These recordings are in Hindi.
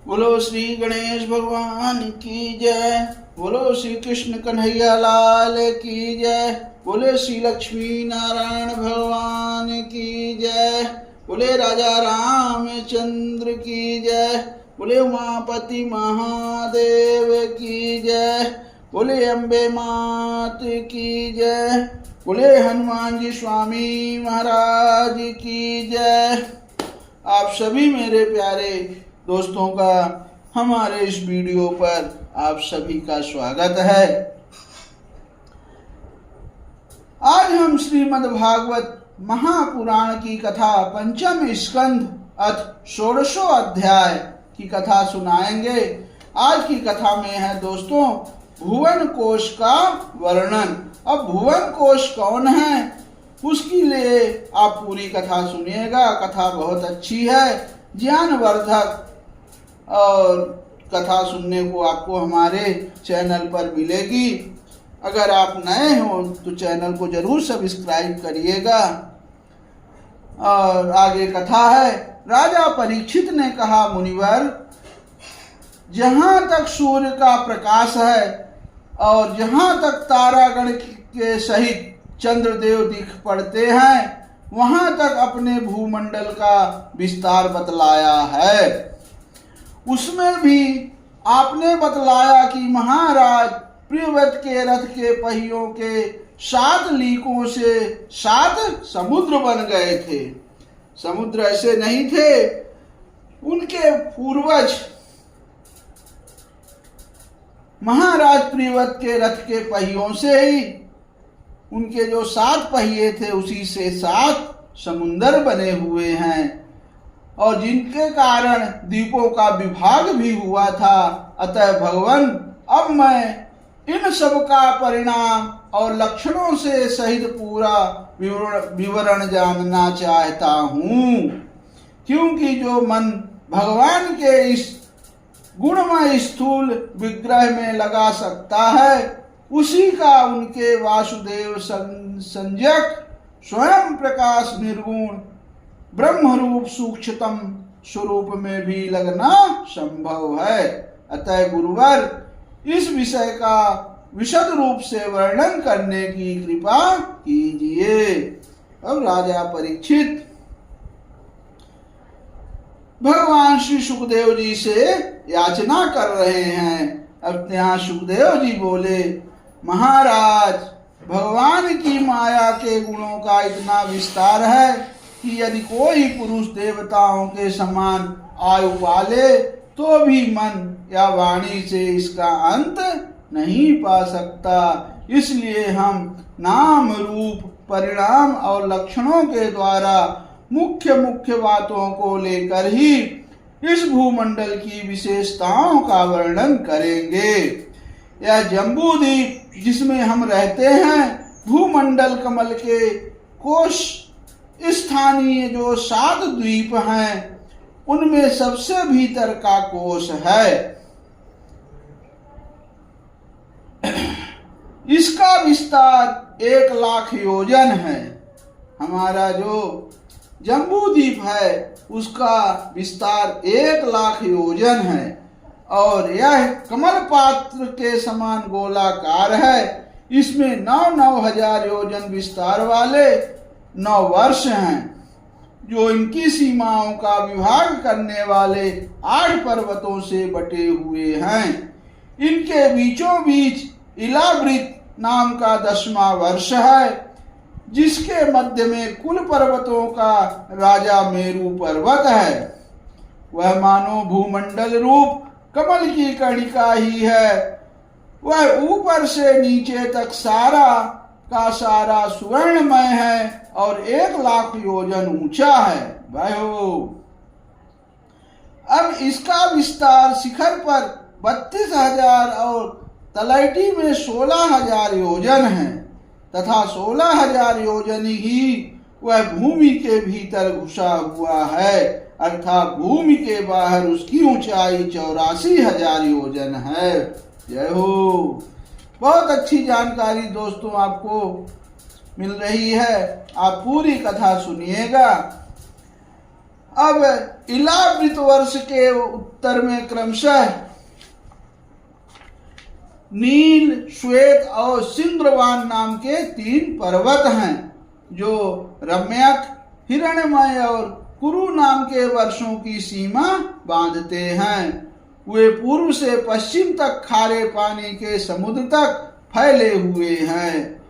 बोलो श्री गणेश भगवान की जय। बोलो श्री कृष्ण कन्हैया लाल की जय। बोले श्री लक्ष्मी नारायण भगवान की जय। बोले राजा रामचंद्र की जय। बोले उमापति महादेव की जय। बोले अम्बे मात की जय। बोले हनुमान जी स्वामी महाराज की जय। आप सभी मेरे प्यारे दोस्तों का हमारे इस वीडियो पर आप सभी का स्वागत है। आज हम श्रीमद् भागवत महापुराण की कथा पंचम स्कंध अथ षोडशो अध्याय की कथा सुनाएंगे। आज की कथा में है दोस्तों भुवन कोश का वर्णन। अब भुवन कोश कौन है उसके लिए आप पूरी कथा सुनिएगा। कथा बहुत अच्छी है, ज्ञानवर्धक, और कथा सुनने को आपको हमारे चैनल पर मिलेगी। अगर आप नए हो तो चैनल को जरूर सब्सक्राइब करिएगा। और आगे कथा है। राजा परीक्षित ने कहा, मुनिवर, जहां तक सूर्य का प्रकाश है और जहां तक तारागण के सहित चंद्रदेव दिख पड़ते हैं, वहां तक अपने भूमंडल का विस्तार बतलाया है। उसमें भी आपने बतलाया कि महाराज प्रियव्रत के रथ के पहियों के 7 लीकों से 7 समुद्र बन गए थे। समुद्र ऐसे नहीं थे, उनके पूर्वज महाराज प्रियव्रत के रथ के पहियों से ही उनके जो 7 पहिए थे उसी से 7 समुंदर बने हुए हैं, और जिनके कारण द्वीपों का विभाग भी हुआ था। अतः भगवान, अब मैं इन सब का परिणाम और लक्षणों से सहित पूरा विवरण जानना चाहता हूँ, क्योंकि जो मन भगवान के इस गुणमय स्थूल विग्रह में लगा सकता है, उसी का उनके वासुदेव संज्ञक स्वयं प्रकाश निर्गुण ब्रह्म रूप सूक्ष्मतम स्वरूप में भी लगना संभव है। अतः गुरुवर, इस विषय का विशद रूप से वर्णन करने की कृपा कीजिए। अब राजा परीक्षित भगवान श्री सुखदेव जी से याचना कर रहे हैं। अब यहाँ सुखदेव जी बोले, महाराज, भगवान की माया के गुणों का इतना विस्तार है कि यदि कोई पुरुष देवताओं के समान आयु पाले तो भी मन या वाणी से इसका अंत नहीं पा सकता। इसलिए हम नाम रूप परिणाम और लक्षणों के द्वारा मुख्य मुख्य बातों को लेकर ही इस भूमंडल की विशेषताओं का वर्णन करेंगे। यह जम्बूद्वीप जिसमें हम रहते हैं, भूमंडल कमल के कोश स्थानीय जो 7 द्वीप हैं, उनमें सबसे भीतर का कोश है। इसका विस्तार 1,00,000 योजन है। हमारा जो जम्बूद्वीप है उसका विस्तार 1,00,000 योजन है, और यह कमल पात्र के समान गोलाकार है। इसमें 9,000 हजार योजन विस्तार वाले 9 वर्ष हैं, जो इनकी सीमाओं का विभाग करने वाले 8 पर्वतों से बटे हुए हैं। इनके बीचों बीच इलावृत नाम का 10वां वर्ष है, जिसके मध्य में कुल पर्वतों का राजा मेरु पर्वत है। वह मानो भूमंडल रूप कमल की कणिका ही है। वह ऊपर से नीचे तक सारा का सारा सुवर्णमय है और 1,00,000 योजन ऊंचा है। भाइयों, अब इसका विस्तार शिखर पर 32,000 और तलैटी में 16,000 योजन है, तथा 16,000 योजन ही वह भूमि के भीतर घुसा हुआ है, अर्थात भूमि के बाहर उसकी ऊंचाई 84,000 योजन है। जय हो। बहुत अच्छी जानकारी दोस्तों आपको मिल रही है, आप पूरी कथा सुनिएगा। अब इलावृत वर्ष के उत्तर में क्रमशः नील, श्वेत और सिंद्रवान नाम के 3 पर्वत हैं, जो रम्यक, हिरण्मय और कुरु नाम के वर्षों की सीमा बांधते हैं। वे पूर्व से पश्चिम तक खारे पानी के समुद्र तक फैले हुए हैं।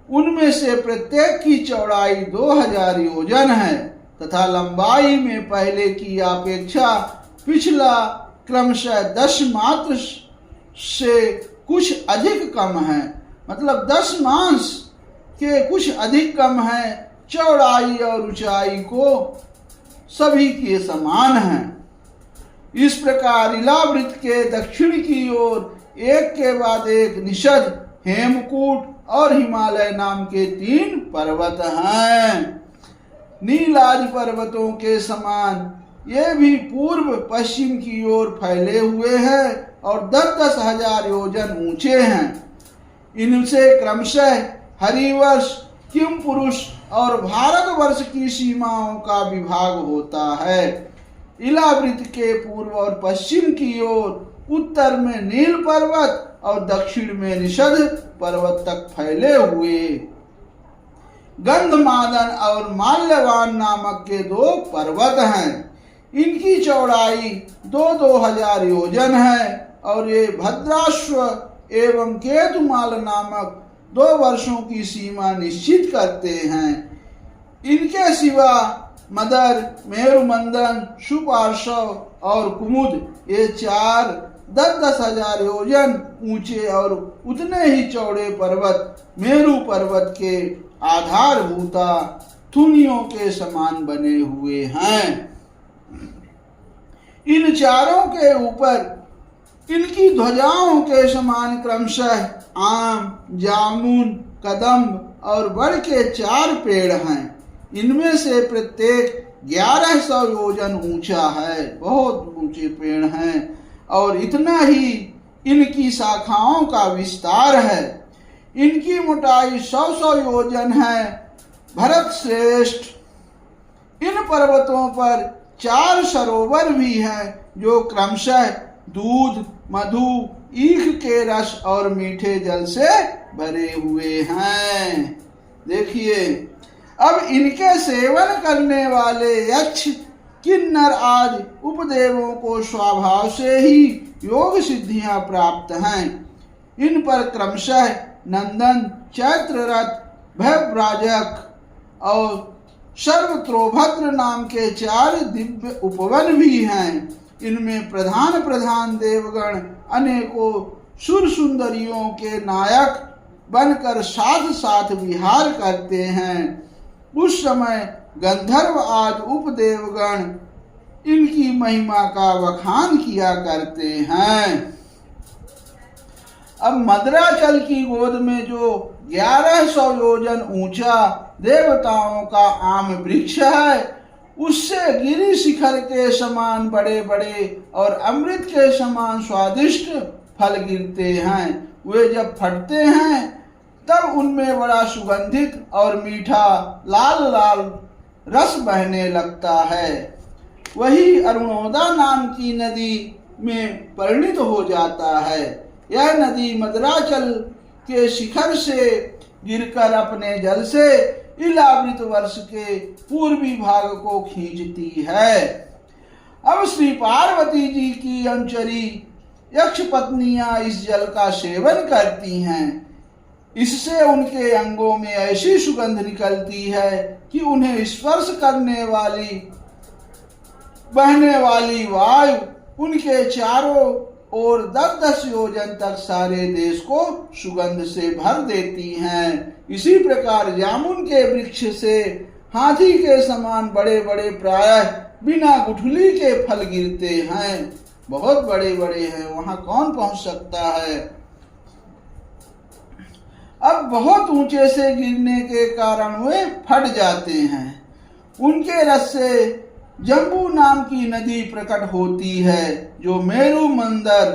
उनमें से प्रत्येक की चौड़ाई 2000 योजन है तथा लंबाई में पहले की अपेक्षा पिछला क्रमशः 10 मात्र से कुछ अधिक कम है, मतलब 10 मास के कुछ अधिक कम है। चौड़ाई और ऊंचाई को सभी के समान है। इस प्रकार इलावृत के दक्षिण की ओर एक के बाद एक निषद, हेमकूट और हिमालय नाम के 3 पर्वत हैं। नीलादि पर्वतों के समान ये भी पूर्व पश्चिम की ओर फैले हुए हैं और 10-10 हजार योजन ऊंचे हैं। इनसे क्रमशः हरिवर्ष, किमपुरुष और भारतवर्ष की सीमाओं का विभाग होता है। इलावृत के पूर्व और पश्चिम की ओर उत्तर में नील पर्वत और दक्षिण में निषद पर्वत तक फैले हुए गंधमादन और माल्यवान नामक के 2 पर्वत हैं। इनकी चौड़ाई 2-2 हजार योजन है और ये भद्राश्व एवं केतुमाल नामक 2 वर्षों की सीमा निश्चित करते हैं। इनके सिवा मदर, मेरुमंदन, सुपार्श्व और कुमुद ये 4 10-10 हजार योजन ऊंचे और उतने ही चौड़े पर्वत मेरु पर्वत के आधारभूता थुनियों के समान बने हुए हैं। इन चारों के ऊपर इनकी ध्वजाओं के समान क्रमशः आम, जामुन, कदम्ब और बड़ के 4 पेड़ हैं। इनमें से प्रत्येक 1100 योजन ऊंचा है, बहुत ऊंचे पेड़ हैं और इतना ही इनकी शाखाओं का विस्तार है। इनकी मोटाई 100 योजन है। भरत श्रेष्ठ, इन पर्वतों पर 4 सरोवर भी हैं जो क्रमशः दूध, मधु, ईख के रस और मीठे जल से भरे हुए हैं। देखिए, अब इनके सेवन करने वाले यक्ष, किन्नर आदि उपदेवों को स्वभाव से ही योग सिद्धियां प्राप्त हैं। इन पर क्रमशः नंदन, चैत्ररथ, भयव्राजक और सर्वत्रोभद्र नाम के 4 दिव्य उपवन भी हैं। इनमें प्रधान प्रधान देवगण अनेकों सुर सुंदरियों के नायक बनकर साथ साथ विहार करते हैं। उस समय गंधर्व आदि उपदेवगण इनकी महिमा का वखान किया करते हैं। अब मद्राचल की गोद में जो 1100 योजन ऊंचा देवताओं का आम वृक्ष है, उससे गिरि शिखर के समान बड़े बड़े और अमृत के समान स्वादिष्ट फल गिरते हैं। वे जब फटते हैं तब उनमें बड़ा सुगंधित और मीठा लाल लाल रस बहने लगता है। वही अरुणोदा नाम की नदी में परिणित हो जाता है। यह नदी मद्राचल के शिखर से गिरकर अपने जल से इलावृत वर्ष के पूर्वी भाग को खींचती है। अब श्री पार्वती जी की अनुचरी यक्ष पत्नियां इस जल का सेवन करती हैं। इससे उनके अंगों में ऐसी सुगंध निकलती है कि उन्हें स्पर्श करने वाली बहने वाली वायु उनके चारों ओर 10-10 योजन तक सारे देश को सुगंध से भर देती हैं। इसी प्रकार जामुन के वृक्ष से हाथी के समान बड़े बड़े प्रायः बिना गुठली के फल गिरते हैं। बहुत बड़े बड़े हैं, वहां कौन पहुंच सकता है। अब बहुत ऊंचे से गिरने के कारण वे फट जाते हैं। उनके रस से जम्बू नाम की नदी प्रकट होती है, जो मेरु मंदर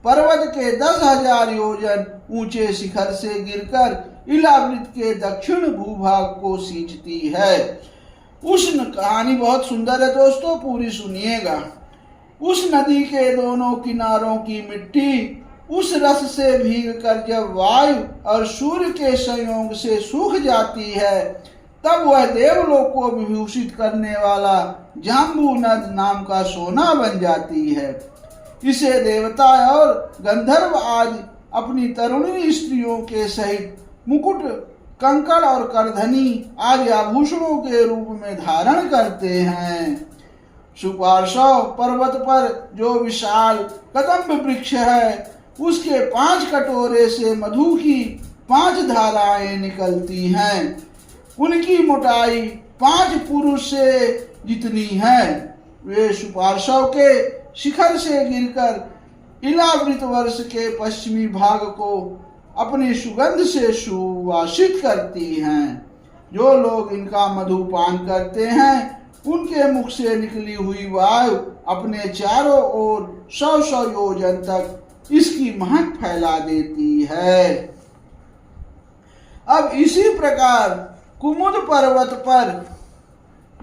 पर्वत के 10,000 योजन ऊंचे शिखर से गिरकर इलावृत के दक्षिण भूभाग को सींचती है। उस कहानी बहुत सुंदर है दोस्तों, पूरी सुनिएगा। उस नदी के दोनों किनारों की मिट्टी उस रस से भीग कर जब वायु और सूर्य के संयोग से सूख जाती है, तब वह देवलोक को विभूषित करने वाला जाम्बू नद नाम का सोना बन जाती है। इसे देवता और गंधर्व आज अपनी तरुणी स्त्रियों के सहित मुकुट, कंकड़ और करधनी आदि आभूषणों के रूप में धारण करते हैं। सुपार्श्व पर्वत पर जो विशाल कदम्ब वृक्ष है, उसके 5 कटोरे से मधु की 5 धाराएं निकलती हैं। उनकी मोटाई 5 पुरुष से जितनी है। वे सुपार्श्व के शिखर से गिरकर इलावृत वर्ष के पश्चिमी भाग को अपनी सुगंध से सुवासित करती हैं। जो लोग इनका मधु पान करते हैं, उनके मुख से निकली हुई वायु अपने चारों ओर 100 योजन तक इसकी महक फैला देती है। अब इसी प्रकार कुमुद पर्वत पर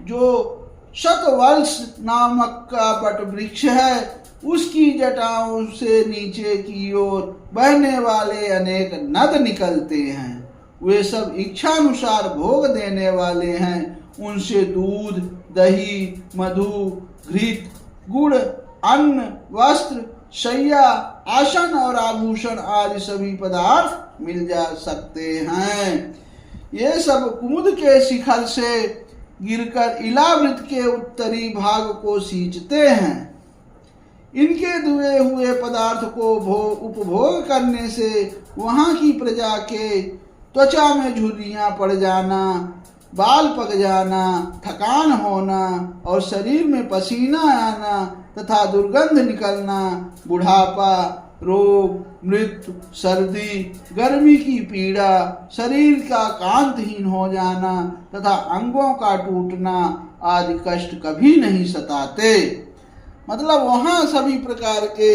जो शतवल्स नामक का वट वृक्ष है, उसकी जटाओं से नीचे की ओर बहने वाले अनेक नद निकलते हैं। वे सब इच्छानुसार भोग देने वाले हैं। उनसे दूध, दही, मधु, घृत, गुड़, अन्न, वस्त्र, शैया, आसन और आभूषण आदि सभी पदार्थ मिल जा सकते हैं। ये सब कुमुद के शिखर से गिरकर इलावृत के उत्तरी भाग को सींचते हैं। इनके दुए हुए पदार्थ को उपभोग करने से वहाँ की प्रजा के त्वचा में झुर्रियाँ पड़ जाना, बाल पक जाना, थकान होना और शरीर में पसीना आना तथा दुर्गंध निकलना, बुढ़ापा, रोग, मृत्यु, सर्दी, गर्मी की पीड़ा, शरीर का कांतहीन हो जाना तथा अंगों का टूटना आदि कष्ट कभी नहीं सताते। मतलब वहाँ सभी प्रकार के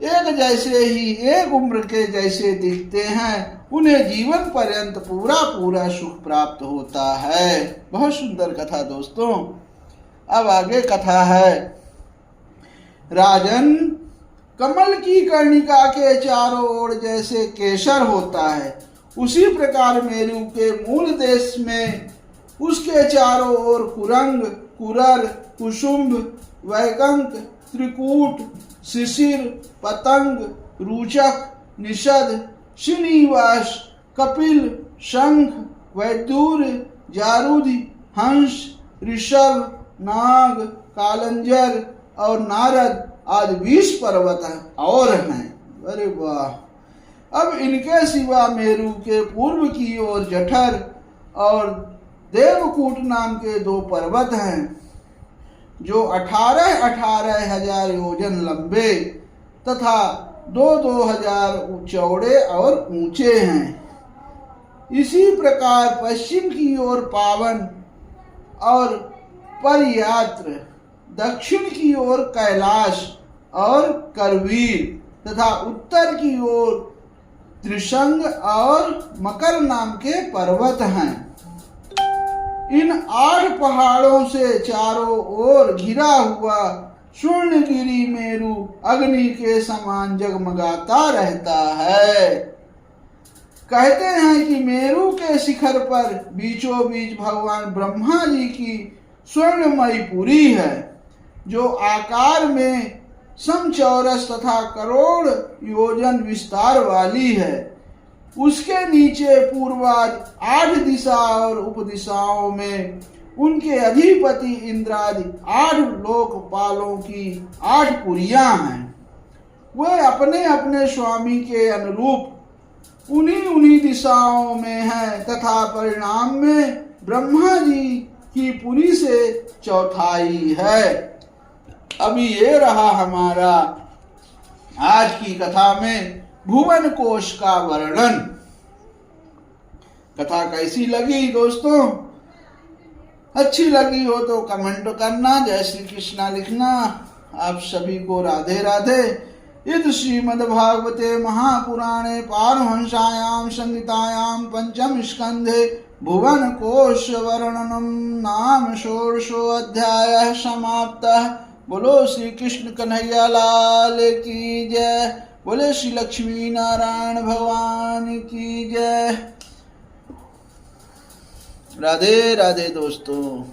एक जैसे ही, एक उम्र के जैसे दिखते हैं। उन्हें जीवन पर्यंत पूरा पूरा सुख प्राप्त होता है। बहुत सुंदर कथा दोस्तों। अब आगे कथा है। राजन, कमल की कर्णिका के चारों ओर जैसे केसर होता है, उसी प्रकार मेरू के मूल देश में उसके चारों ओर कुरंग, कुरर, कुसुम्भ, वैगंक, त्रिकूट, शिशिर, पतंग, रूचक, निषद, श्रीनिवास, कपिल, शंख, वैदूर, जारूद, हंस, ऋषभ, नाग, कालंजर और नारद आदि 20 पर्वत और हैं। अरे वाह! अब इनके सिवा मेरू के पूर्व की ओर जठर और देवकूट नाम के 2 पर्वत हैं, जो 18,000 योजन लंबे तथा 2,000 चौड़े और ऊंचे हैं। इसी प्रकार पश्चिम की ओर पावन और परयात्र, दक्षिण की ओर कैलाश और करवीर तथा उत्तर की ओर त्रिशंग और मकर नाम के पर्वत हैं। इन 8 पहाड़ों से चारों ओर घिरा हुआ स्वर्णगिरी मेरू अग्नि के समान जगमगाता रहता है। कहते हैं कि मेरू के शिखर पर बीचों बीच भगवान ब्रह्मा जी की स्वर्णमयी पुरी है, जो आकार में समचौरस तथा करोड़ योजन विस्तार वाली है। उसके नीचे पूर्वाज 8 दिशा और उपदिशाओं में उनके अधिपति इंद्रादि 8 लोकपालों की 8 पुरियां हैं। वे अपने अपने स्वामी के अनुरूप उन्हीं दिशाओं में हैं तथा परिणाम में ब्रह्मा जी की पुरी से चौथाई है। अभी ये रहा हमारा आज की कथा में भुवन कोश का वर्णन। कथा कैसी लगी दोस्तों? अच्छी लगी हो तो कमेंट करना, जय श्री कृष्णा लिखना। आप सभी को राधे राधे। इति श्रीमद्भागवते महापुराणे पारमहंस्यायां संहितायां पंचम स्कंधे भुवन कोश वर्णनम नाम षोडशोऽध्यायः समाप्तः। बोलो श्री कृष्ण कन्हैया लाल की जय। बोले श्री लक्ष्मी नारायण भगवान की जय। राधे राधे दोस्तों।